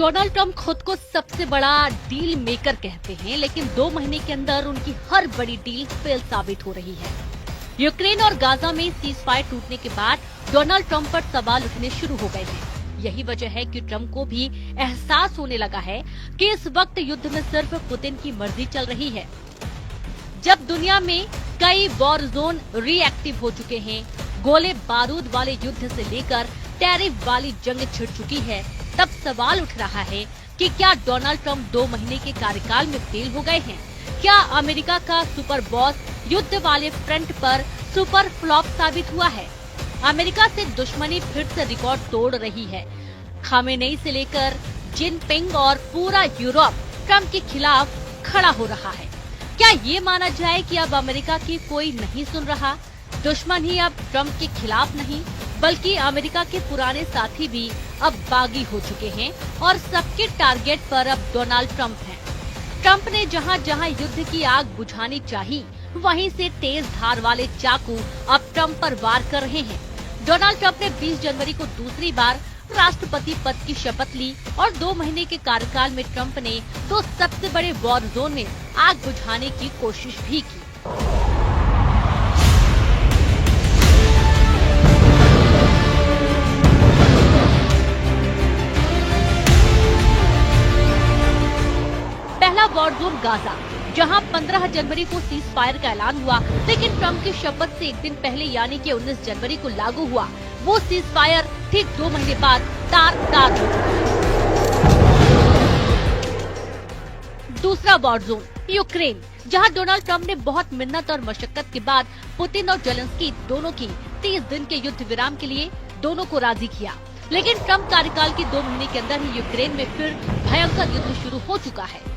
Donald Trump खुद को सबसे बड़ा डील मेकर कहते हैं, लेकिन 2 महीने के अंदर उनकी हर बड़ी डील फेल साबित हो रही है। यूक्रेन और गाजा में सीज फायर टूटने के बाद डोनाल्ड ट्रंप पर सवाल उठने शुरू हो गए हैं। यही वजह है कि ट्रंप को भी एहसास होने लगा है कि इस वक्त युद्ध में सिर्फ पुतिन की मर्जी चल रही है। जब दुनिया में कई वॉर जोन रिएक्टिव हो चुके हैं, गोले बारूद वाले युद्ध से लेकर टैरिफ वाली जंग छिड़ चुकी है, तब सवाल उठ रहा है कि क्या डोनाल्ड ट्रंप 2 महीने के कार्यकाल में फेल हो गए हैं? क्या अमेरिका का सुपर बॉस युद्ध वाले फ्रंट पर सुपर फ्लॉप साबित हुआ है? अमेरिका से दुश्मनी फिर से रिकॉर्ड तोड़ रही है। खामेनेई से लेकर जिनपिंग और पूरा यूरोप ट्रंप के खिलाफ खड़ा हो रहा है। क्या ये माना जाए कि अब अमेरिका की कोई नहीं सुन रहा? दुश्मन ही अब ट्रंप के खिलाफ नहीं, बल्कि अमेरिका के पुराने साथी भी अब बागी हो चुके हैं और सबके टारगेट पर अब डोनाल्ड ट्रंप हैं। ट्रंप ने जहां जहां युद्ध की आग बुझानी चाहिए, वहीं से तेज धार वाले चाकू अब ट्रंप पर वार कर रहे हैं। डोनाल्ड ट्रंप ने 20 जनवरी को दूसरी बार राष्ट्रपति पद की शपथ ली और 2 महीने के कार्यकाल में ट्रंप ने 2 सबसे बड़े वॉर जोन में आग बुझाने की कोशिश भी की। पहला वॉर जोन गाजा, जहां 15 जनवरी को सीज फायर का ऐलान हुआ, लेकिन ट्रंप की शपथ से एक दिन पहले यानी कि 19 जनवरी को लागू हुआ वो सीज फायर ठीक 2 महीने बाद तार हो गया। दूसरा वॉर जोन यूक्रेन, जहां डोनाल्ड ट्रंप ने बहुत मिन्नत और मशक्कत के बाद पुतिन और जेलेंस्की दोनों की 30 दिन के युद्ध विराम के लिए दोनों को राजी किया, लेकिन ट्रंप कार्यकाल के 2 महीने के अंदर ही यूक्रेन में फिर भयंकर युद्ध शुरू हो चुका है।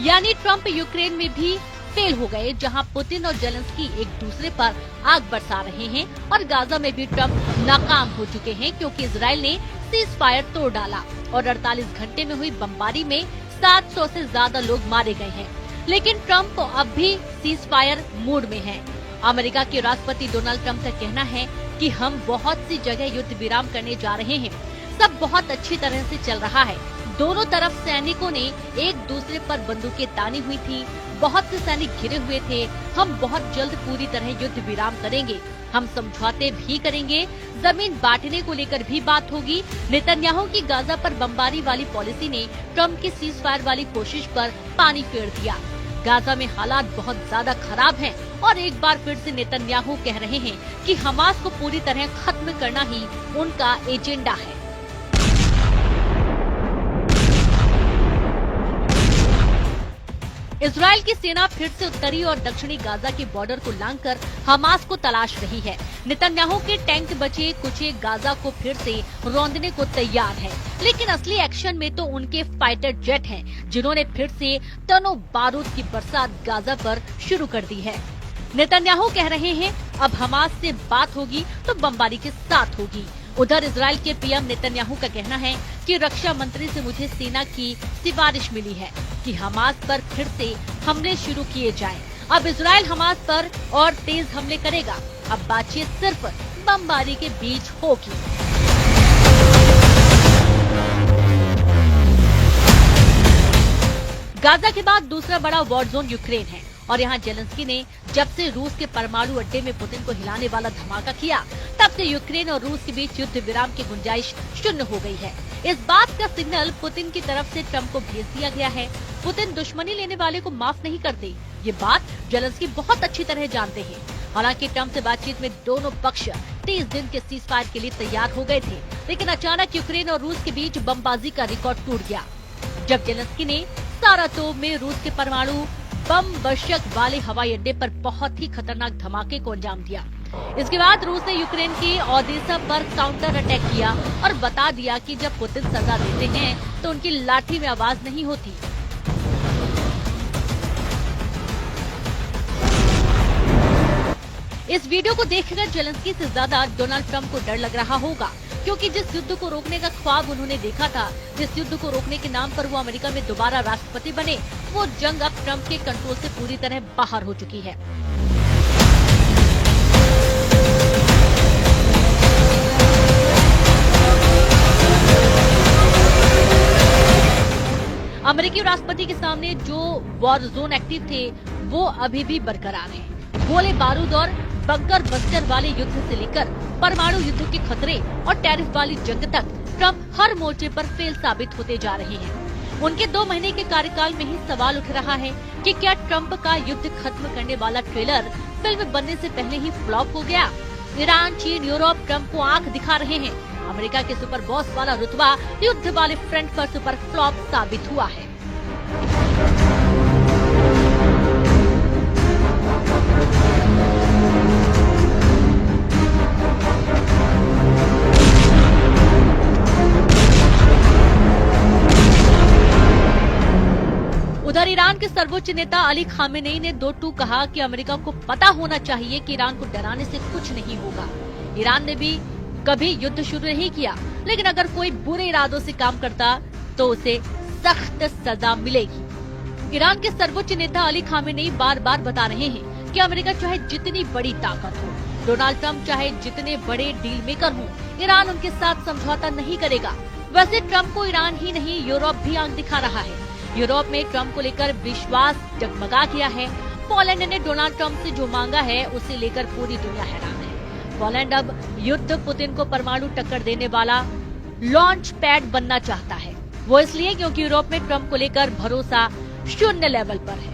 यानी ट्रंप यूक्रेन में भी फेल हो गए, जहां पुतिन और जेलेंस्की एक दूसरे पर आग बरसा रहे हैं, और गाजा में भी ट्रंप नाकाम हो चुके हैं क्योंकि इजराइल ने सीज फायर तोड़ डाला और 48 घंटे में हुई बमबारी में 700 से ज्यादा लोग मारे गए हैं। लेकिन ट्रंप अब भी सीज फायर मूड में है। अमेरिका के राष्ट्रपति डोनाल्ड ट्रंप का कहना है कि हम बहुत सी जगह युद्ध विराम करने जा रहे हैं, सब बहुत अच्छी तरह से चल रहा है। दोनों तरफ सैनिकों ने एक दूसरे पर बंदूकें तानी हुई थी, बहुत से सैनिक घिरे हुए थे। हम बहुत जल्द पूरी तरह युद्ध विराम करेंगे, हम समझौते भी करेंगे, जमीन बांटने को लेकर भी बात होगी। नेतन्याहू की गाजा पर बमबारी वाली पॉलिसी ने ट्रंप की सीज फायर वाली कोशिश पर पानी फेर दिया। गाजा में हालात बहुत ज्यादा खराब हैं और एक बार फिर से नेतन्याहू कह रहे हैं कि हमास को पूरी तरह खत्म करना ही उनका एजेंडा है। इजराइल की सेना फिर से उत्तरी और दक्षिणी गाजा के बॉर्डर को लांघकर हमास को तलाश रही है। नेतन्याहू के टैंक बचे कुचे गाजा को फिर से रौंदने को तैयार है, लेकिन असली एक्शन में तो उनके फाइटर जेट हैं, जिन्होंने फिर से टनों बारूद की बरसात गाजा पर शुरू कर दी है। नेतन्याहू कह रहे हैं अब हमास से बात होगी तो बमबारी के साथ होगी। उधर इजराइल के पीएम नेतन्याहू का कहना है कि रक्षा मंत्री से मुझे सेना की सिफारिश मिली है कि हमास पर फिर से हमले शुरू किए जाएं। अब इजराइल हमास पर और तेज हमले करेगा। अब बातचीत सिर्फ बमबारी के बीच होगी। गाजा के बाद दूसरा बड़ा वॉर जोन यूक्रेन है और यहाँ जेलेंस्की ने जब से रूस के परमाणु अड्डे में पुतिन को हिलाने वाला धमाका किया, तब से यूक्रेन और रूस के बीच युद्ध विराम की गुंजाइश शून्य हो गई है। इस बात का सिग्नल पुतिन की तरफ से ट्रंप को भेज दिया गया है। पुतिन दुश्मनी लेने वाले को माफ नहीं करते, ये बात जेलेंस्की बहुत अच्छी तरह जानते हैं। हालांकि ट्रंप से बातचीत में दोनों पक्ष 30 दिन के सीज फायर के लिए तैयार हो गए थे, लेकिन अचानक यूक्रेन और रूस के बीच बमबाजी का रिकॉर्ड टूट गया, जब जेलेंस्की ने सारातोव में रूस के परमाणु बम वर्षक वाले हवाई अड्डे पर बहुत ही खतरनाक धमाके को अंजाम दिया। इसके बाद रूस ने यूक्रेन के ओडेसा पर काउंटर अटैक किया और बता दिया कि जब पुतिन सजा देते हैं तो उनकी लाठी में आवाज नहीं होती। इस वीडियो को देखकर जेलेंस्की से ज्यादा डोनाल्ड ट्रंप को डर लग रहा होगा, क्योंकि जिस युद्ध को रोकने का ख्वाब उन्होंने देखा था, जिस युद्ध को रोकने के नाम पर वो अमेरिका में दोबारा राष्ट्रपति बने, वो जंग अब ट्रंप के कंट्रोल से पूरी तरह बाहर हो चुकी है। अमेरिकी राष्ट्रपति के सामने जो वॉर जोन एक्टिव थे वो अभी भी बरकरार हैं। गोले बारूद और बंकर बस्टर वाले युद्ध से लेकर परमाणु युद्ध के खतरे और टैरिफ वाली जंग तक ट्रंप हर मोर्चे पर फेल साबित होते जा रहे हैं। उनके 2 महीने के कार्यकाल में ही सवाल उठ रहा है कि क्या ट्रंप का युद्ध खत्म करने वाला ट्रेलर फिल्म बनने से पहले ही फ्लॉप हो गया। ईरान, चीन, यूरोप ट्रंप को आंख दिखा रहे हैं। अमेरिका के सुपर बॉस वाला रुतबा युद्ध वाले फ्रंट पर सुपर फ्लॉप साबित हुआ है। उधर ईरान के सर्वोच्च नेता अली खामेनेई ने 2 टूक कहा कि अमेरिका को पता होना चाहिए कि ईरान को डराने से कुछ नहीं होगा। ईरान ने भी कभी युद्ध शुरू नहीं किया, लेकिन अगर कोई बुरे इरादों से काम करता तो उसे सख्त सजा मिलेगी। ईरान के सर्वोच्च नेता अली खामेनेई बार बार बता रहे हैं कि अमेरिका चाहे जितनी बड़ी ताकत हो, डोनाल्ड ट्रंप चाहे जितने बड़े डील मेकर हों, ईरान उनके साथ समझौता नहीं करेगा। वैसे ट्रंप को ईरान ही नहीं यूरोप भी आंख दिखा रहा है। यूरोप में ट्रंप को लेकर विश्वास जगमगा गया है। पोलैंड ने डोनाल्ड ट्रंप से जो मांगा है उसे लेकर पूरी दुनिया हैरान है। पोलैंड अब युद्ध पुतिन को परमाणु टक्कर देने वाला लॉन्च पैड बनना चाहता है। वो इसलिए क्योंकि यूरोप में ट्रंप को लेकर भरोसा 0 लेवल पर है।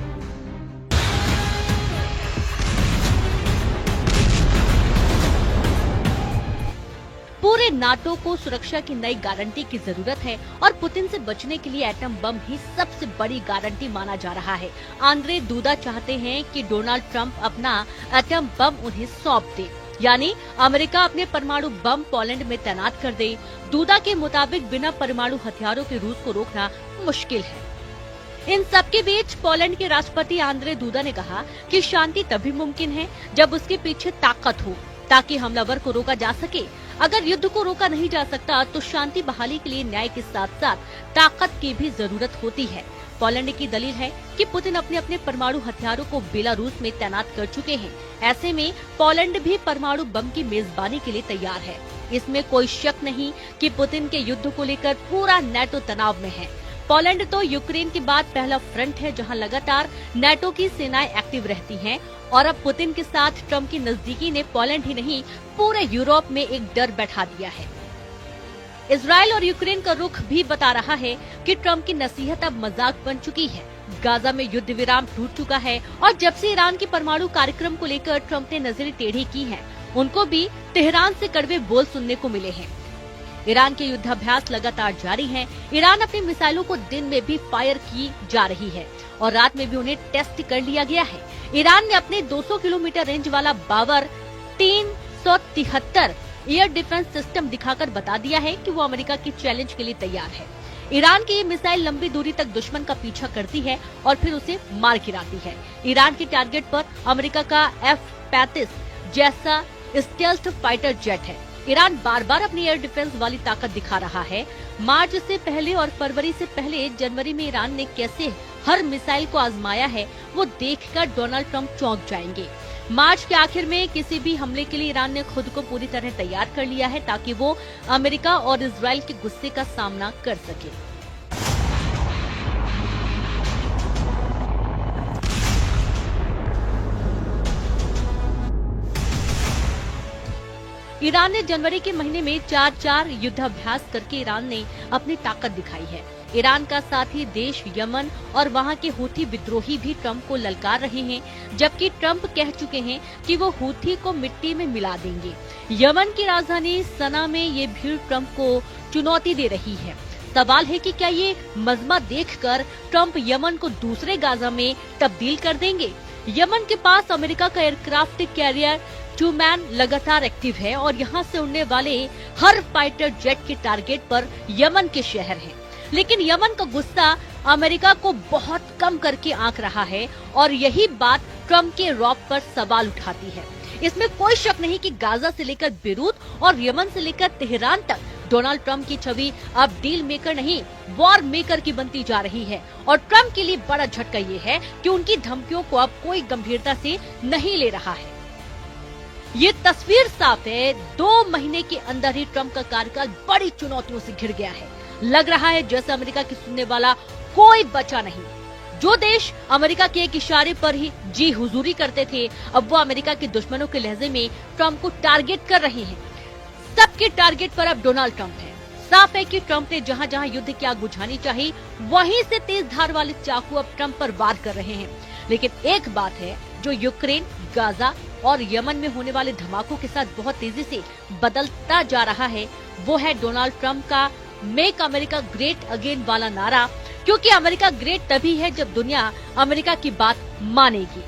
पूरे नाटो को सुरक्षा की नई गारंटी की जरूरत है और पुतिन से बचने के लिए एटम बम ही सबसे बड़ी गारंटी माना जा रहा है। आंद्रे दूदा चाहते हैं कि डोनाल्ड ट्रंप अपना एटम बम उन्हें सौंप दे, यानी अमेरिका अपने परमाणु बम पोलैंड में तैनात कर दे। दूदा के मुताबिक बिना परमाणु हथियारों के रूस को रोकना मुश्किल है। इन सबके बीच पोलैंड के राष्ट्रपति आंद्रे दूदा ने कहा कि शांति तभी मुमकिन है जब उसके पीछे ताकत हो, ताकि हमलावर को रोका जा सके। अगर युद्ध को रोका नहीं जा सकता तो शांति बहाली के लिए न्याय के साथ साथ ताकत की भी जरूरत होती है। पोलैंड की दलील है कि पुतिन अपने अपने परमाणु हथियारों को बेलारूस में तैनात कर चुके हैं। ऐसे में पोलैंड भी परमाणु बम की मेजबानी के लिए तैयार है। इसमें कोई शक नहीं कि पुतिन के युद्ध को लेकर पूरा नाटो तनाव में है। पोलैंड तो यूक्रेन के बाद पहला फ्रंट है जहां लगातार नाटो की सेनाएं एक्टिव रहती हैं और अब पुतिन के साथ ट्रंप की नजदीकी ने पोलैंड ही नहीं पूरे यूरोप में एक डर बैठा दिया है। इजराइल और यूक्रेन का रुख भी बता रहा है कि ट्रंप की नसीहत अब मजाक बन चुकी है। गाजा में युद्ध विराम टूट चुका है और जब से ईरान के परमाणु कार्यक्रम को लेकर ट्रंप ने नजरें टेढ़ी की हैं, उनको भी तेहरान से कड़वे बोल सुनने को मिले हैं। ईरान के युद्धाभ्यास लगातार जारी हैं। ईरान अपनी मिसाइलों को दिन में भी फायर की जा रही है और रात में भी उन्हें टेस्ट कर लिया गया है। ईरान ने अपने 200 किलोमीटर रेंज वाला बावर 373 एयर डिफेंस सिस्टम दिखाकर बता दिया है कि वो अमेरिका की चैलेंज के लिए तैयार है। ईरान की ये मिसाइल लंबी दूरी तक दुश्मन का पीछा करती है और फिर उसे मार गिराती है। ईरान के टारगेट पर अमेरिका का F-35 जैसा स्टेल्थ फाइटर जेट है। ईरान बार बार अपनी एयर डिफेंस वाली ताकत दिखा रहा है। मार्च से पहले और फरवरी से पहले जनवरी में ईरान ने कैसे हर मिसाइल को आजमाया है वो देखकर डोनाल्ड ट्रंप चौंक जाएंगे। मार्च के आखिर में किसी भी हमले के लिए ईरान ने खुद को पूरी तरह तैयार कर लिया है ताकि वो अमेरिका और इजराइल के गुस्से का सामना कर सके। ईरान ने जनवरी के महीने में 4 युद्धाभ्यास करके ईरान ने अपनी ताकत दिखाई है। ईरान का साथी देश यमन और वहां के हूथी विद्रोही भी ट्रंप को ललकार रहे हैं, जबकि ट्रंप कह चुके हैं कि वो हूथी को मिट्टी में मिला देंगे। यमन की राजधानी सना में ये भीड़ ट्रंप को चुनौती दे रही है। सवाल है कि क्या ये मजमा देखकर ट्रंप यमन को दूसरे गाजा में तब्दील कर देंगे। यमन के पास अमेरिका का एयरक्राफ्ट कैरियर ट्रूमैन लगातार एक्टिव है और यहाँ से उड़ने वाले हर फाइटर जेट के टारगेट पर यमन के शहर हैं। लेकिन यमन का गुस्सा अमेरिका को बहुत कम करके आंक रहा है और यही बात ट्रंप के रौब पर सवाल उठाती है। इसमें कोई शक नहीं कि गाजा से लेकर बेरूत और यमन से लेकर तेहरान तक डोनाल्ड ट्रंप की छवि अब डील मेकर नहीं वॉर मेकर की बनती जा रही है। और ट्रंप के लिए बड़ा झटका ये है कि उनकी धमकियों को अब कोई गंभीरता से नहीं ले रहा है। ये तस्वीर साफ है, 2 महीने के अंदर ही ट्रंप का कार्यकाल बड़ी चुनौतियों से घिर गया है। लग रहा है जैसे अमेरिका की सुनने वाला कोई बचा नहीं। जो देश अमेरिका के एक इशारे पर ही जी हुजूरी करते थे, अब वो अमेरिका के दुश्मनों के लहजे में ट्रंप को टारगेट कर रहे हैं। सबके टारगेट पर अब डोनाल्ड ट्रंप है। साफ है कि ट्रंप ने जहां जहां युद्ध की आग बुझानी चाहिए, वहीं से तेज धार वाले चाकू अब ट्रंप पर वार कर रहे हैं। लेकिन एक बात है जो यूक्रेन, गाजा और यमन में होने वाले धमाकों के साथ बहुत तेजी से बदलता जा रहा है, वो है डोनाल्ड ट्रंप का मेक अमेरिका ग्रेट अगेन वाला नारा। क्योंकि अमेरिका ग्रेट तभी है जब दुनिया अमेरिका की बात मानेगी।